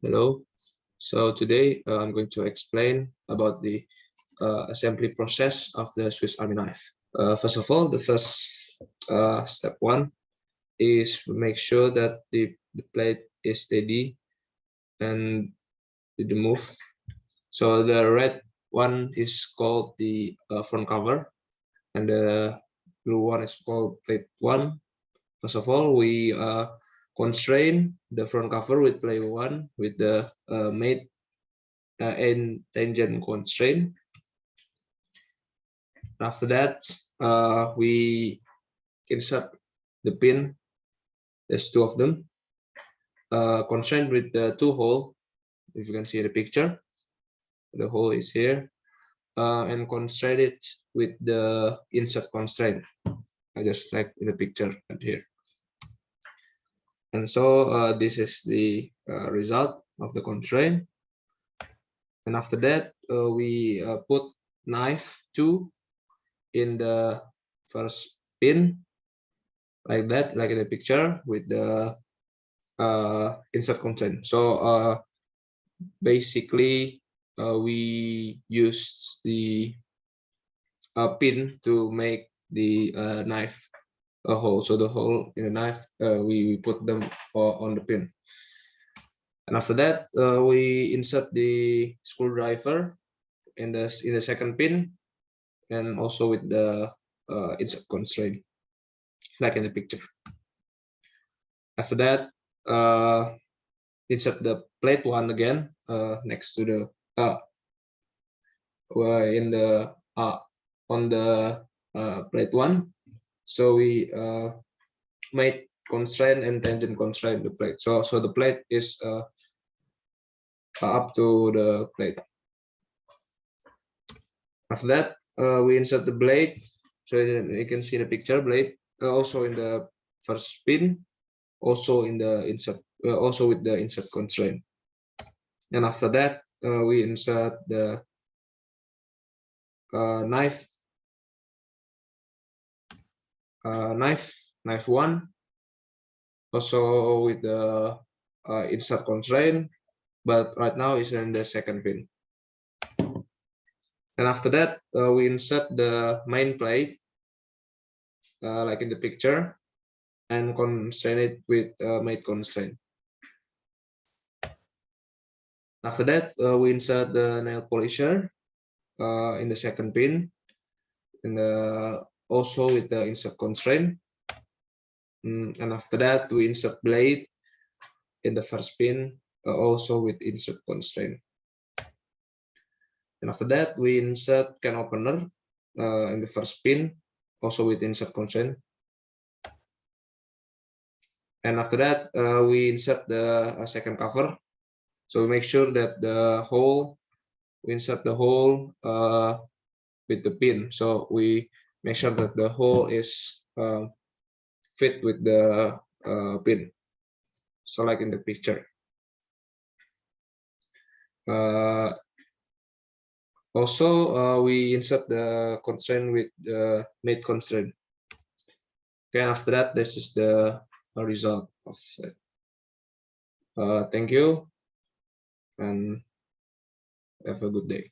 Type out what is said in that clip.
Hello. So today I'm going to explain about the assembly process of the Swiss Army knife. First of all, the first step one is to make sure that the plate is steady and the move. So the red one is called the front cover, and the blue one is called plate one. First of all, we constrain the front cover with plate one with the made and tangent constraint. After that, we insert the pin. There's two of them. Constraint with the two hole. If you can see the picture, the hole is here, and constrain it with the insert constraint. I just like in the picture right here. And so this is the result of the constraint. And after that, we put knife 2 in the first pin like that, like in the picture with the insert constraint. So basically we use the pin to make the knife a hole. So the hole in the knife, we put them on the pin. And after that, we insert the screwdriver in the second pin, and also with the insert constraint, like in the picture. After that, insert the plate one again next to the in the on the plate one. So we made constraint and tangent constraint the plate. So the plate is up to the plate. After that, we insert the blade. So you can see the picture blade also in the first pin, also in the insert, also with the insert constraint. And after that, we insert the knife one, also with the insert constraint, but right now is in the second pin. And after that, we insert the main plate, like in the picture, and constrain it with made constraint. After that, we insert the nail polisher in the second pin, and also with the insert constraint. And after that, we insert blade in the first pin, also with insert constraint. And after that, we insert can opener in the first pin, also with insert constraint. And after that, we insert the second cover. So make sure that the hole, we insert the hole with the pin. So we make sure that the hole is fit with the pin. So like in the picture. Also, we insert the constraint with the made constraint. Okay, after that, this is the result of it. Thank you, and have a good day.